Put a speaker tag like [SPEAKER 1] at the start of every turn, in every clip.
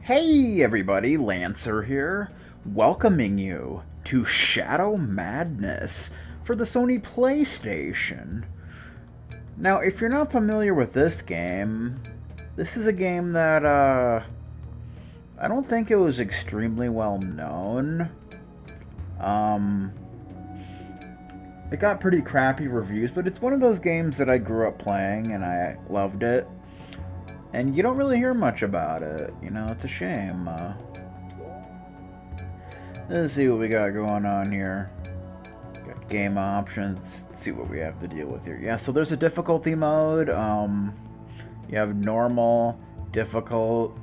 [SPEAKER 1] Hey everybody, Lancer here, welcoming you to Shadow Madness for the Sony PlayStation. Now, if you're not familiar with this game, this is a game that, I don't think it was extremely well known. Um, it got pretty crappy reviews, but it's one of those games that I grew up playing and I loved it. And you don't really hear much about it. You know, it's a shame. Let's see what we got going on here. Got game options. Let's see what we have to deal with here. Yeah, so there's a difficulty mode. You have normal, difficult,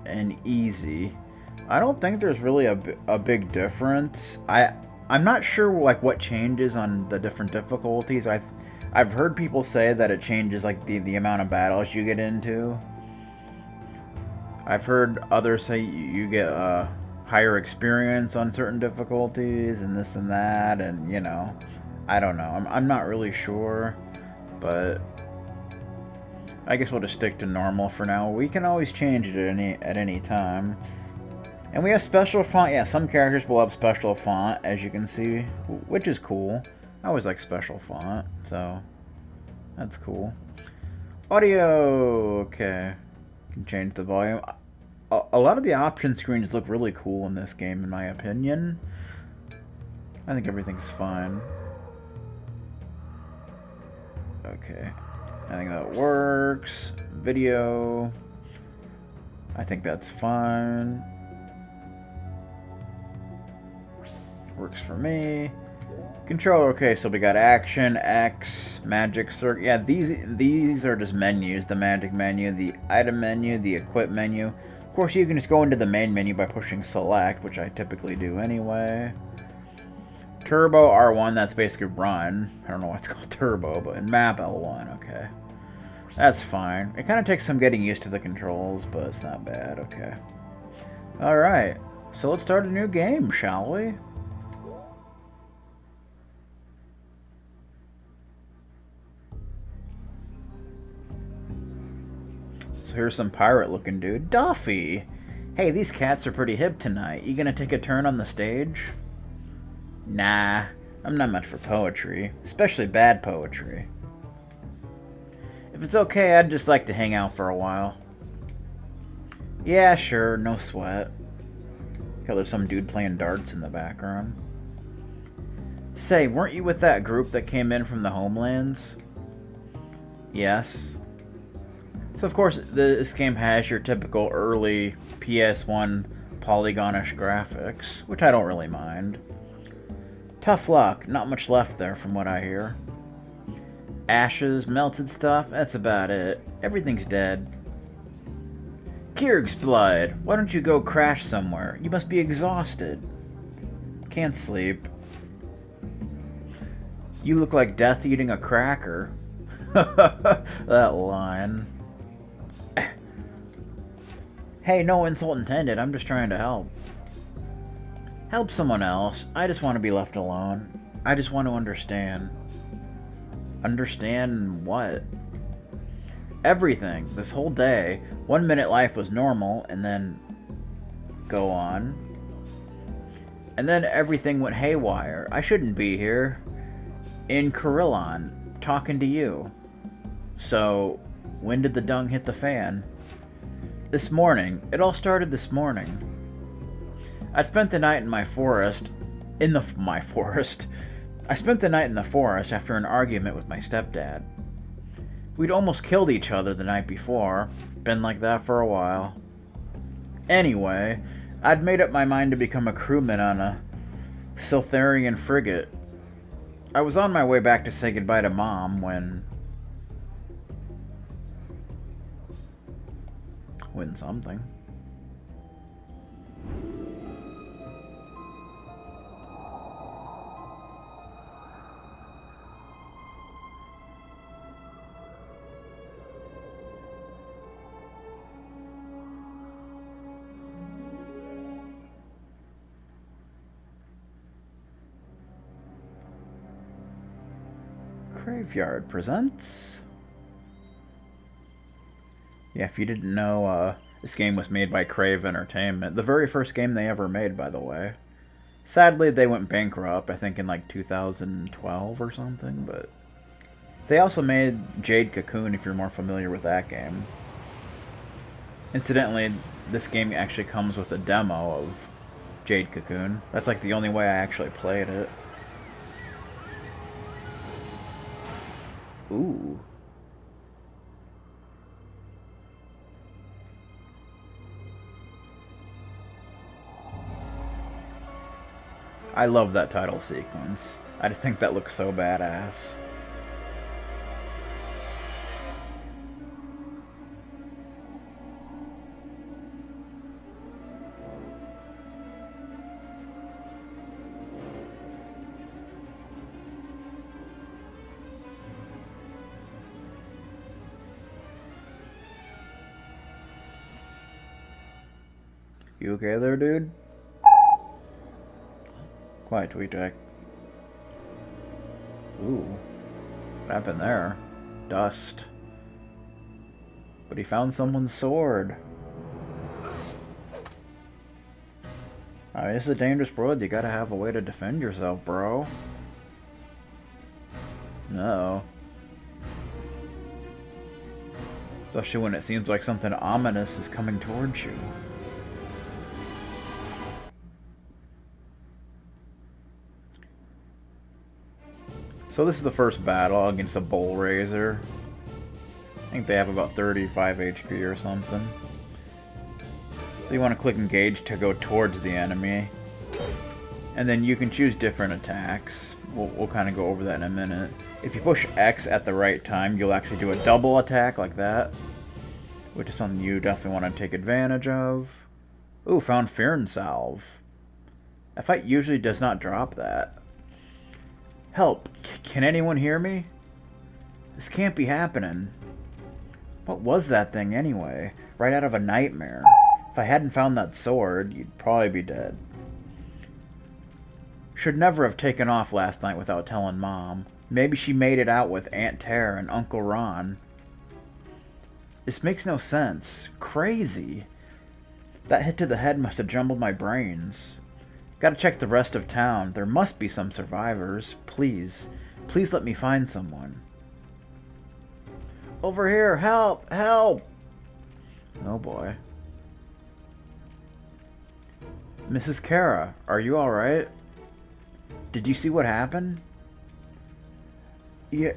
[SPEAKER 1] and easy. I don't think there's really a big difference. I'm not sure like what changes on the different difficulties. I've heard people say that it changes like the amount of battles you get into. I've heard others say you get higher experience on certain difficulties and this and that, and you know, I don't know. I'm not really sure, but I guess we'll just stick to normal for now. We can always change it at any time. And we have special font. Yeah, some characters will have special font, as you can see, which is cool. I always like special font, so that's cool. Audio, okay. Can change the volume. A lot of the option screens look really cool in this game, in my opinion. I think everything's fine. Okay. I think that works. Video. I think that's fine. Works for me. Controller, okay, so we got action, X, magic circle. Yeah, these are just menus. The magic menu, the item menu, the equip menu. Of course, you can just go into the main menu by pushing select, which I typically do anyway. Turbo R1, that's basically run. I don't know why it's called turbo, but in map L1, okay. That's fine. It kind of takes some getting used to the controls, but it's not bad, okay. Alright, so let's start a new game, shall we? So here's some pirate-looking dude. Duffy! Hey, these cats are pretty hip tonight. You gonna take a turn on the stage? Nah, I'm not much for poetry, especially bad poetry. If it's okay, I'd just like to hang out for a while. Yeah, sure, no sweat. Okay, there's some dude playing darts in the background. Say, weren't you with that group that came in from the homelands? Yes. So of course, this game has your typical early PS1 polygonish graphics, which I don't really mind. Tough luck, not much left there from what I hear. Ashes, melted stuff, that's about it. Everything's dead. Kierg's blood, why don't you go crash somewhere? You must be exhausted. Can't sleep. You look like death eating a cracker. That line. Hey, no insult intended, I'm just trying to help. Help someone else. I just want to be left alone. I just want to understand. Understand what? Everything. This whole day. 1 minute life was normal, and then go on. And then everything went haywire. I shouldn't be here. In Karillon, talking to you. So, when did the dung hit the fan? This morning. It all started this morning. I spent the night in my forest. I spent the night in the forest after an argument with my stepdad. We'd almost killed each other the night before. Been like that for a while. Anyway, I'd made up my mind to become a crewman on a Siltharian frigate. I was on my way back to say goodbye to Mom when something. Craveyard presents. Yeah, if you didn't know, This game was made by Crave Entertainment. The very first game they ever made, by the way. Sadly, they went bankrupt, I think in like 2012 or something, but... They also made Jade Cocoon, if you're more familiar with that game. Incidentally, this game actually comes with a demo of Jade Cocoon. That's like the only way I actually played it. Ooh. I love that title sequence. I just think that looks so badass. You okay there, dude? Quiet, TweetDeck. Ooh. What happened there? Dust. But he found someone's sword. I mean, this is a dangerous world. You gotta have a way to defend yourself, bro. No. Especially when it seems like something ominous is coming towards you. So this is the first battle against a Bull Raiser. I think they have about 35 HP or something. So you want to click engage to go towards the enemy. And then you can choose different attacks. We'll kind of go over that in a minute. If you push X at the right time, you'll actually do a double attack like that. Which is something you definitely want to take advantage of. Ooh, found Fearn Salve. That fight usually does not drop that. Help! Can anyone hear me? This can't be happening. What was that thing anyway? Right out of a nightmare. If I hadn't found that sword, you'd probably be dead. Should never have taken off last night without telling Mom. Maybe she made it out with Aunt Tara and Uncle Ron. This makes no sense. Crazy. That hit to the head must have jumbled my brains. Gotta check the rest of town. There must be some survivors. Please. Please let me find someone. Over here! Help! Help! Oh boy. Mrs. Kara, are you alright? Did you see what happened? Yeah,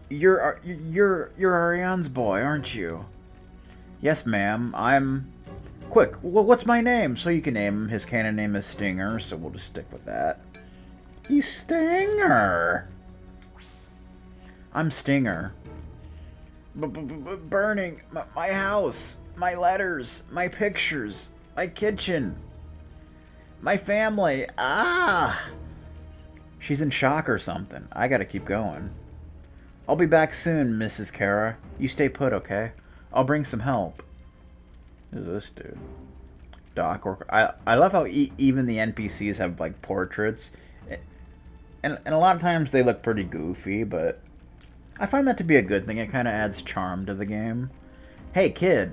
[SPEAKER 1] you're Ariane's boy, aren't you? Yes, ma'am. I'm... Quick, what's my name? So you can name him. His canon name is Stinger, so we'll just stick with that. He's Stinger! I'm Stinger. Burning my house, my letters, my pictures, my kitchen, my family. Ah! She's in shock or something. I gotta keep going. I'll be back soon, Mrs. Kara. You stay put, okay? I'll bring some help. Who's this dude? Doc worker. I love how even the NPCs have like portraits, and a lot of times they look pretty goofy, but I find that to be a good thing. It kind of adds charm to the game. Hey kid,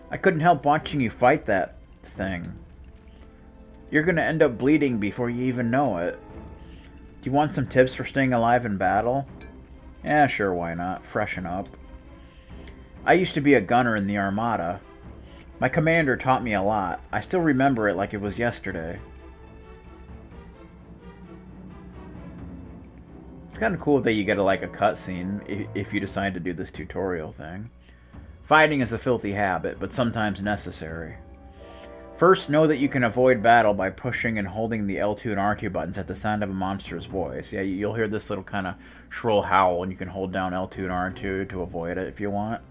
[SPEAKER 1] I couldn't help watching you fight that thing. You're gonna end up bleeding before you even know it. Do you want some tips for staying alive in battle? Yeah, sure, why not? Freshen up. I used to be a gunner in the Armada. My commander taught me a lot. I still remember it like it was yesterday. It's kind of cool that you get like a cutscene if you decide to do this tutorial thing. Fighting is a filthy habit, but sometimes necessary. First, know that you can avoid battle by pushing and holding the L2 and R2 buttons at the sound of a monster's voice. Yeah, you'll hear this little kind of shrill howl, and you can hold down L2 and R2 to avoid it if you want.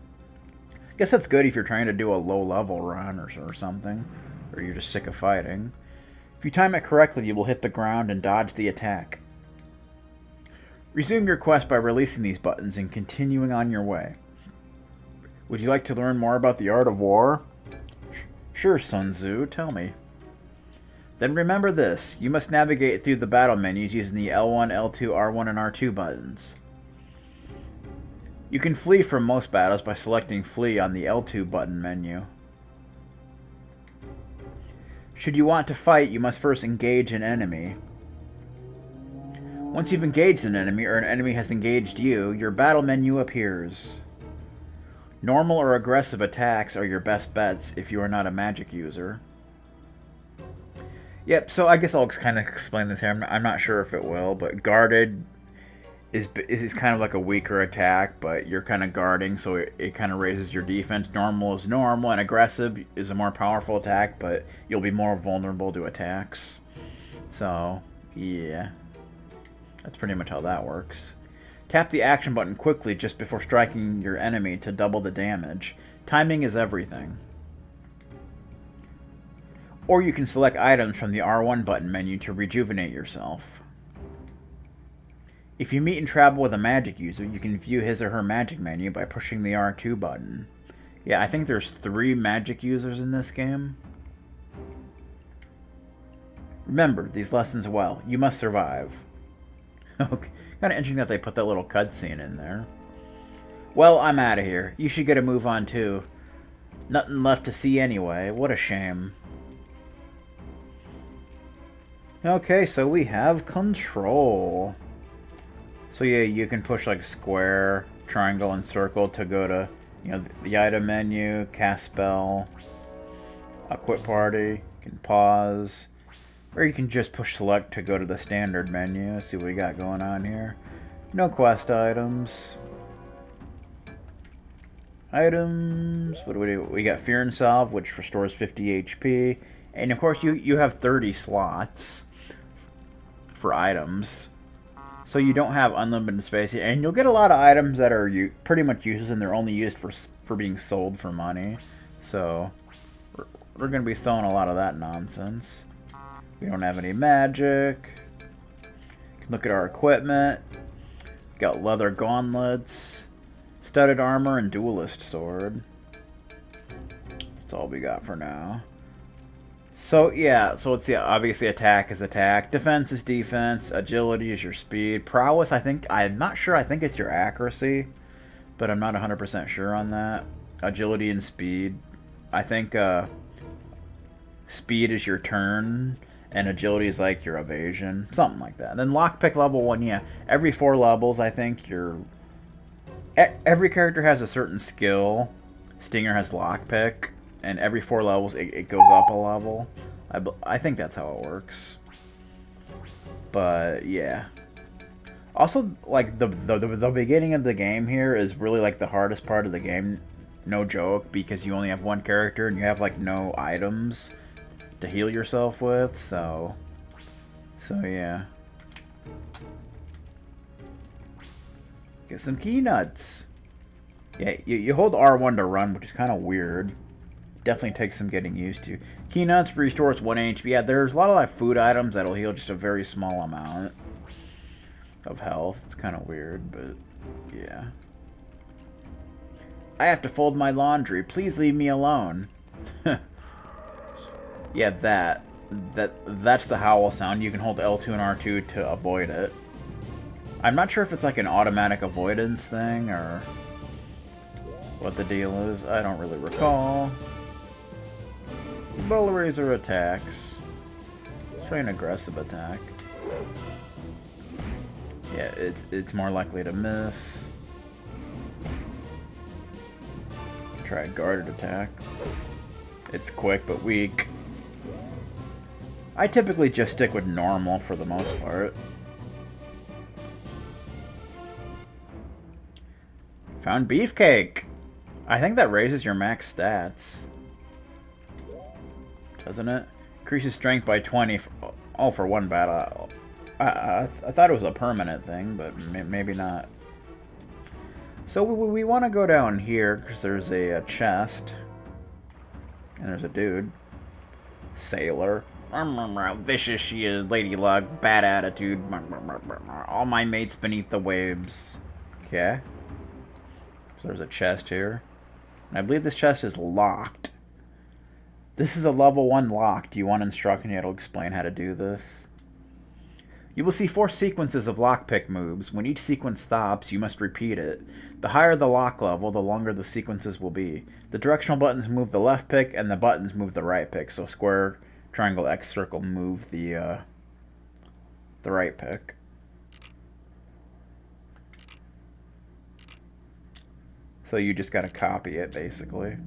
[SPEAKER 1] Guess that's good if you're trying to do a low-level run or something, or you're just sick of fighting. If you time it correctly, you will hit the ground and dodge the attack. Resume your quest by releasing these buttons and continuing on your way. Would you like to learn more about the art of war? Sure, Sun Tzu, tell me. Then remember this, you must navigate through the battle menus using the L1, L2, R1, and R2 buttons. You can flee from most battles by selecting Flee on the L2 button menu. Should you want to fight, you must first engage an enemy. Once you've engaged an enemy, or an enemy has engaged you, your battle menu appears. Normal or aggressive attacks are your best bets if you are not a magic user. Yep, so I guess I'll kind of explain this here. I'm not sure if it will, but guarded is kind of like a weaker attack, but you're kind of guarding, so it kind of raises your defense. Normal is normal, and aggressive is a more powerful attack, but you'll be more vulnerable to attacks. So, yeah. That's pretty much how that works. Tap the action button quickly just before striking your enemy to double the damage. Timing is everything. Or you can select items from the R1 button menu to rejuvenate yourself. If you meet and travel with a magic user, you can view his or her magic menu by pushing the R2 button. Yeah, I think there's 3 magic users in this game. Remember these lessons well. You must survive. Okay. Kind of interesting that they put that little cutscene in there. Well, I'm out of here. You should get a move on too. Nothing left to see anyway. What a shame. Okay, so we have control. So yeah, you can push like square, triangle, and circle to go to, you know, the item menu, cast spell, quit party. You can pause. Or you can just push select to go to the standard menu. Let's see what we got going on here. No quest items. Items. What do we do? We got Fear and Salve, which restores 50 HP. And of course, you have 30 slots for items. So you don't have unlimited space. And you'll get a lot of items that are pretty much useless, and they're only used for being sold for money. So we're going to be selling a lot of that nonsense. We don't have any magic. Look at our equipment. Got leather gauntlets, studded armor, and duelist sword. That's all we got for now. So yeah, so let's see. Obviously, attack is attack, defense is defense, agility is your speed, prowess. I'm not sure. I think it's your accuracy, but I'm not 100% sure on that. Agility and speed. I think speed is your turn. And agility is like your evasion. Something like that. And then lockpick level 1, yeah. Every 4 levels, I think, every character has a certain skill. Stinger has lockpick. And every 4 levels, it goes up a level. I think that's how it works. But, yeah. Also, like, the beginning of the game here is really, like, the hardest part of the game. No joke. Because you only have 1 character and you have, like, no items to heal yourself with, so yeah. Get some key nuts. Yeah, you hold R1 to run, which is kind of weird. Definitely takes some getting used to. Key nuts restores 1 HP. Yeah, there's a lot of like food items that'll heal just a very small amount of health. It's kind of weird, but yeah. I have to fold my laundry. Please leave me alone. Yeah, that's the howl sound. You can hold L2 and R2 to avoid it. I'm not sure if it's like an automatic avoidance thing or what the deal is. I don't really recall. Bow Razor attacks. Let's try an aggressive attack. Yeah, it's more likely to miss. Try a guarded attack. It's quick but weak. I typically just stick with normal for the most part. Found beefcake! I think that raises your max stats. Doesn't it? Increases strength by 20 for 1 battle. I thought it was a permanent thing, but maybe not. So we want to go down here because there's a chest. And there's a dude. Sailor. Vicious she is, lady luck, bad attitude. All my mates beneath the waves. Okay. So there's a chest here. And I believe this chest is locked. This is a level 1 lock. Do you want instruction? It'll explain how to do this. You will see 4 sequences of lockpick moves. When each sequence stops, you must repeat it. The higher the lock level, the longer the sequences will be. The directional buttons move the left pick, and the buttons move the right pick. So square, triangle, X, circle, move the right pick. So you just gotta copy it, basically.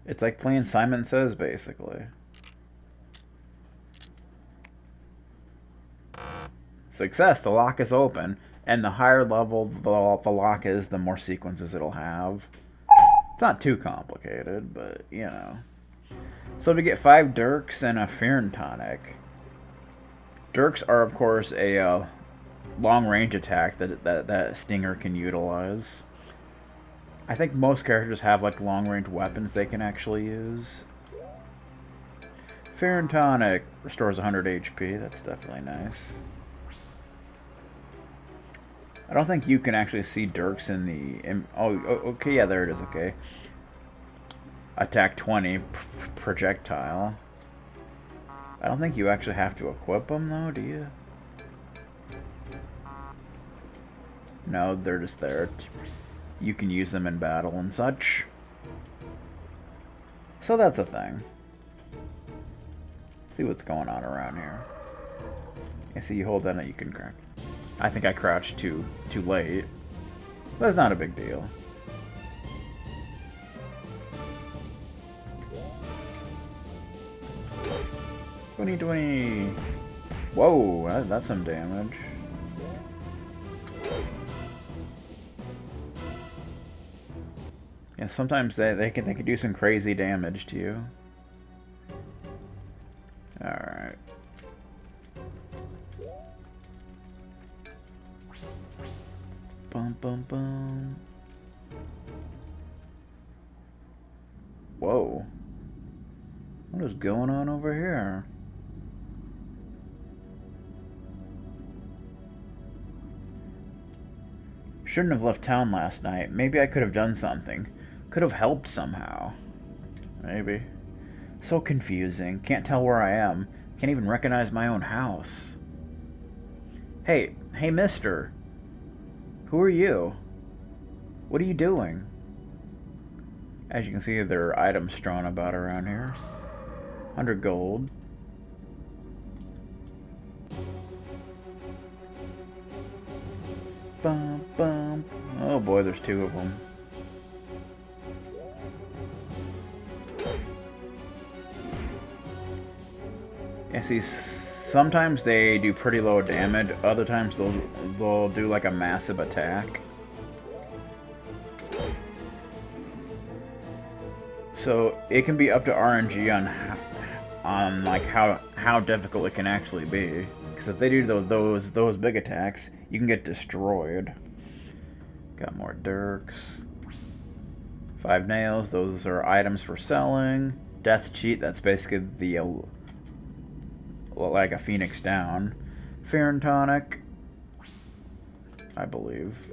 [SPEAKER 1] It's like playing Simon Says, basically. Success, the lock is open. And the higher level the lock is, the more sequences it'll have. It's not too complicated, but, you know. So to get 5 Dirks and a Fear and Tonic. Dirks are, of course, a long-range attack that Stinger can utilize. I think most characters have, like, long-range weapons they can actually use. Fear and Tonic restores 100 HP. That's definitely nice. I don't think you can actually see Dirks in the... oh, okay, yeah, there it is, okay. Attack 20, projectile. I don't think you actually have to equip them, though, do you? No, they're just there. You can use them in battle and such. So that's a thing. See what's going on around here. I see you hold that and you can crack. I think I crouched too late. That's not a big deal. $20. Whoa, that's some damage. Yeah, sometimes they can do some crazy damage to you. All right. Bum bum bum. Whoa. What is going on over here? Shouldn't have left town last night. Maybe I could have done something. Could have helped somehow. Maybe. So confusing. Can't tell where I am. Can't even recognize my own house. Hey, mister. Who are you? What are you doing? As you can see, there are items strewn about around here. 100 gold. Bum, bum. Oh boy, there's 2 of them. Yeah, see, sometimes they do pretty low damage. Other times they'll do like a massive attack. So it can be up to RNG on like how difficult it can actually be. Because if they do those big attacks, you can get destroyed. Got more Dirks. 5 nails. Those are items for selling. Death cheat. That's basically the like a Phoenix down. Fear and Tonic, I believe.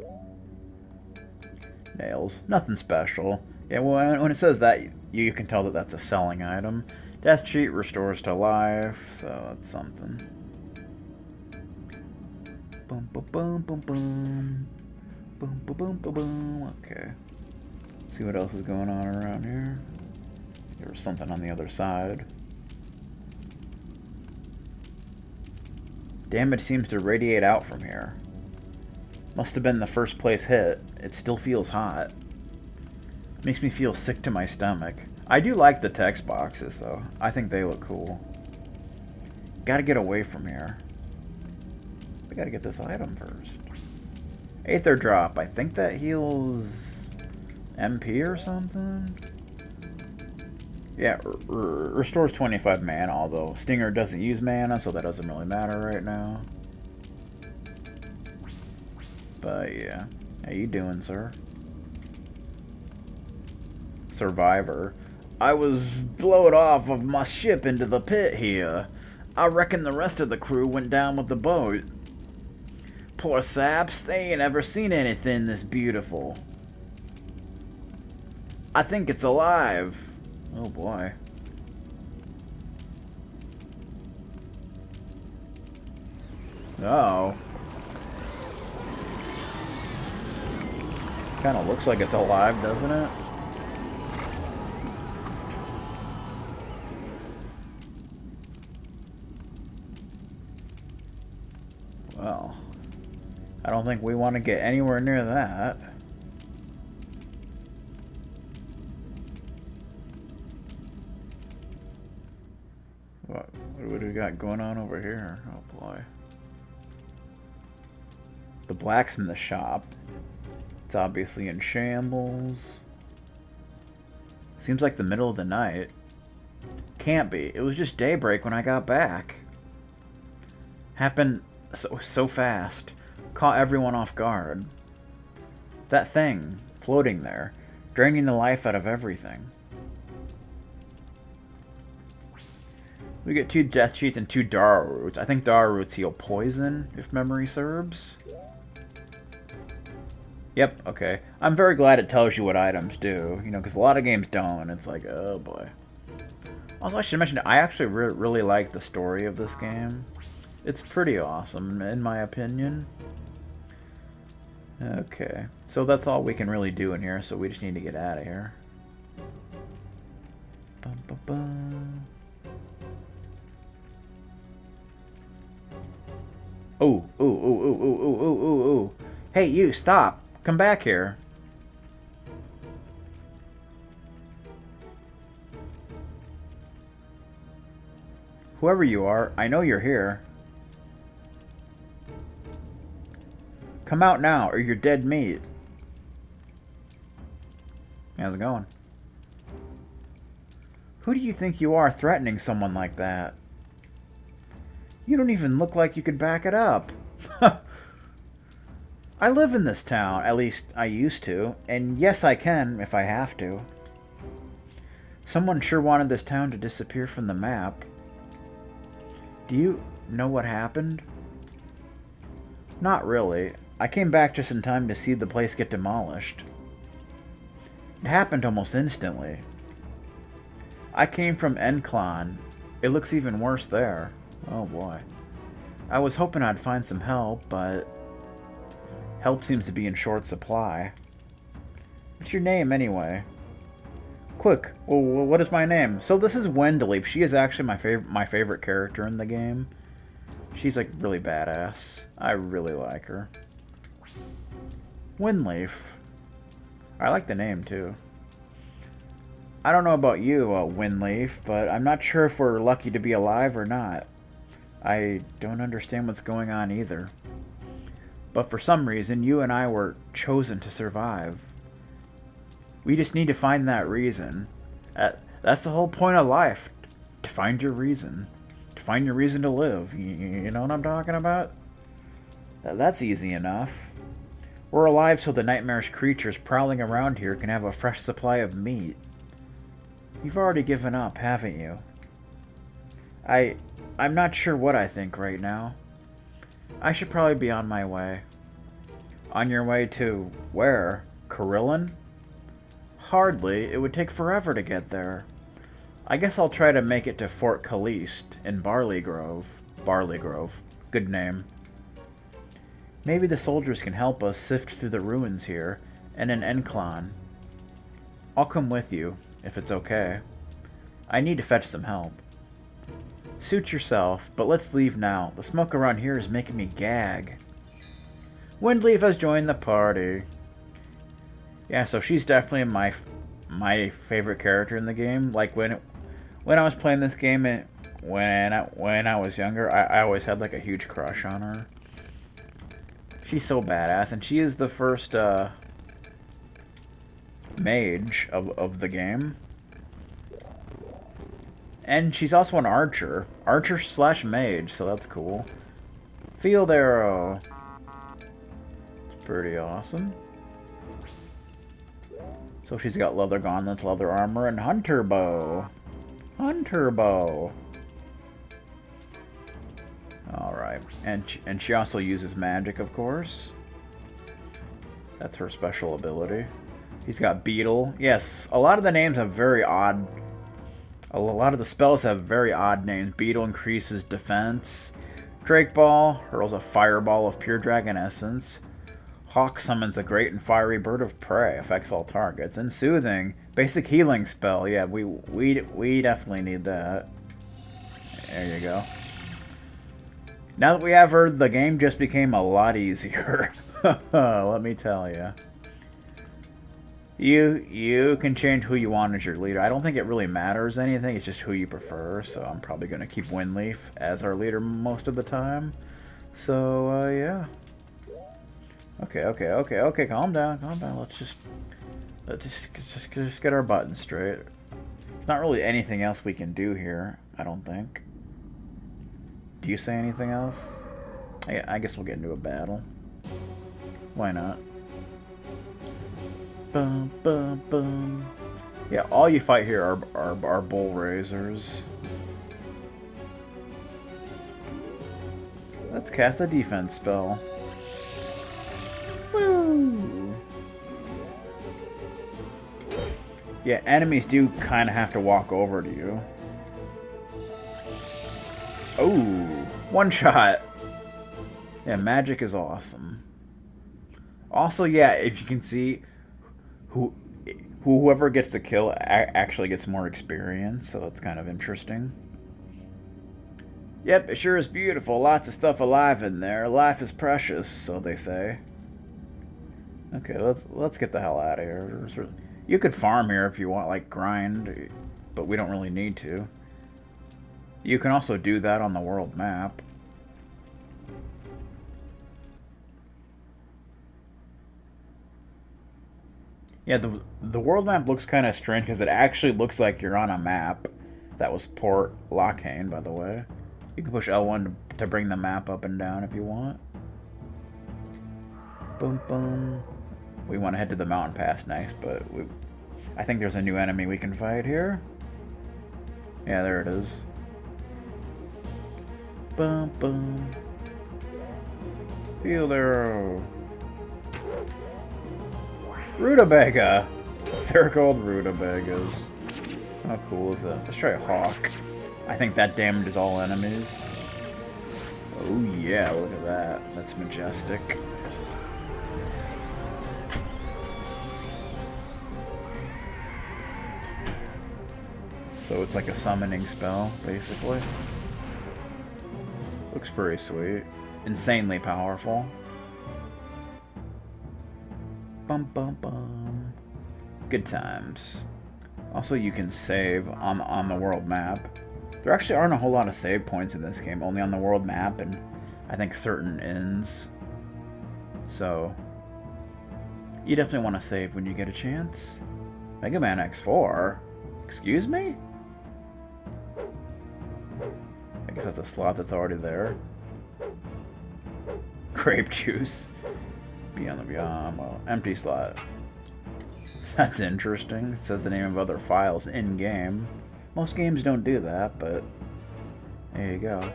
[SPEAKER 1] Nails. Nothing special. Yeah, when it says that, you can tell that that's a selling item. Death cheat restores to life, so that's something. Boom, boom, boom, boom, boom. Boom, boom, boom, boom, boom. Okay. See what else is going on around here. There's something on the other side. Damage seems to radiate out from here. Must have been the first place hit. It still feels hot. Makes me feel sick to my stomach. I do like the text boxes, though. I think they look cool. Gotta get away from here. We gotta get this item first. Aether drop. I think that heals MP or something? Yeah, restores 25 mana, although Stinger doesn't use mana, so that doesn't really matter right now. But yeah. How you doing, sir? Survivor. I was blowed off of my ship into the pit here. I reckon the rest of the crew went down with the boat. Poor saps, they ain't ever seen anything this beautiful. I think it's alive. Oh boy. Kind of looks like it's alive, doesn't it? Well, I don't think we want to get anywhere near that. What do we got going on over here? Oh boy. The blacksmith shop. It's obviously in shambles. Seems like the middle of the night. Can't be. It was just daybreak when I got back. Happened so fast. Caught everyone off guard. That thing floating there, draining the life out of everything. We get 2 death sheets and 2 Dara roots. I think Dara roots heal poison, if memory serves. Yep, okay. I'm very glad it tells you what items do, you know, because a lot of games don't, and it's like, oh boy. Also, I should mention, I actually really like the story of this game. It's pretty awesome, in my opinion. Okay, so that's all we can really do in here, so we just need to get out of here. Bum, bum, bum. Oh, ooh, ooh, ooh, ooh, ooh, ooh, ooh, ooh. Hey, you, stop. Come back here. Whoever you are, I know you're here. Come out now, or you're dead meat. How's it going? Who do you think you are threatening someone like that? You don't even look like you could back it up. I live in this town, at least I used to, and yes I can if I have to. Someone sure wanted this town to disappear from the map. Do you know what happened? Not really. I came back just in time to see the place get demolished. It happened almost instantly. I came from Enclon. It looks even worse there. Oh boy. I was hoping I'd find some help, but help seems to be in short supply. What's your name, anyway? Quick, well, what is my name? So this is Wendleaf. She is actually my favorite character in the game. She's like really badass. I really like her. Wendleaf. I like the name too. I don't know about you, Wendleaf, but I'm not sure if we're lucky to be alive or not. I don't understand what's going on either. But for some reason, you and I were chosen to survive. We just need to find that reason. That's the whole point of life. To find your reason. To find your reason to live. You know what I'm talking about? That's easy enough. We're alive so the nightmarish creatures prowling around here can have a fresh supply of meat. You've already given up, haven't you? I'm not sure what I think right now. I should probably be on my way. On your way to where? Karillon? Hardly. It would take forever to get there. I guess I'll try to make it to Fort Caliste in Barley Grove. Barley Grove. Good name. Maybe the soldiers can help us sift through the ruins here and in Enclon. I'll come with you, if it's okay. I need to fetch some help. Suit yourself, but let's leave now. The smoke around here is making me gag. Wendleaf has joined the party. Yeah, so she's definitely my favorite character in the game. Like when I was playing this game, when I was younger, I always had like a huge crush on her. She's so badass, and she is the first mage of the game. And she's also an archer. Archer/mage, so that's cool. Field arrow. Pretty awesome. So she's got leather gauntlets, leather armor, and hunter bow. Hunter bow. Alright. And she also uses magic, of course. That's her special ability. He's got beetle. Yes, a lot of the names have very odd... A lot of the spells have very odd names. Beetle increases defense. Drake Ball hurls a fireball of pure dragon essence. Hawk summons a great and fiery bird of prey, affects all targets. And soothing, basic healing spell. Yeah, we definitely need that. There you go. Now that we have her, the game just became a lot easier. Let me tell you. You can change who you want as your leader. I don't think it really matters anything. It's just who you prefer. So I'm probably going to keep Winleaf as our leader most of the time. So, yeah. Okay. Calm down. Let's just get our buttons straight. There's not really anything else we can do here, I don't think. Do you say anything else? I guess we'll get into a battle. Why not? Bum, bum, bum. Yeah, all you fight here are bull raisers. Let's cast a defense spell. Woo! Yeah, enemies do kind of have to walk over to you. Oh, one shot. Yeah, magic is awesome. Also, yeah, if you can see, whoever gets the kill actually gets more experience, so that's kind of interesting. Yep, it sure is beautiful. Lots of stuff alive in there. Life is precious, so they say. Okay, let's get the hell out of here. You could farm here if you want, like grind, but we don't really need to. You can also do that on the world map. Yeah, the world map looks kind of strange because it actually looks like you're on a map. That was Port Lochane, by the way. You can push L1 to bring the map up and down if you want. Boom, boom. We want to head to the mountain pass next, but I think there's a new enemy we can fight here. Yeah, there it is. Boom, boom. Field arrow. Rutabaga! They're called rutabagas. How cool is that? Let's try a hawk. I think that damages all enemies. Oh yeah, look at that. That's majestic. So it's like a summoning spell, basically. Looks very sweet. Insanely powerful. Bum bum bum. Good times. Also, you can save on the world map. There actually aren't a whole lot of save points in this game, only on the world map and I think certain inns. So, you definitely want to save when you get a chance. Mega Man X4? Excuse me? I guess that's a slot that's already there. Grape juice. Beyond the beyond. Well, empty slot. That's interesting. It says the name of other files in-game. Most games don't do that, but there you go.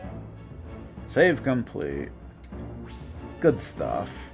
[SPEAKER 1] Save complete. Good stuff.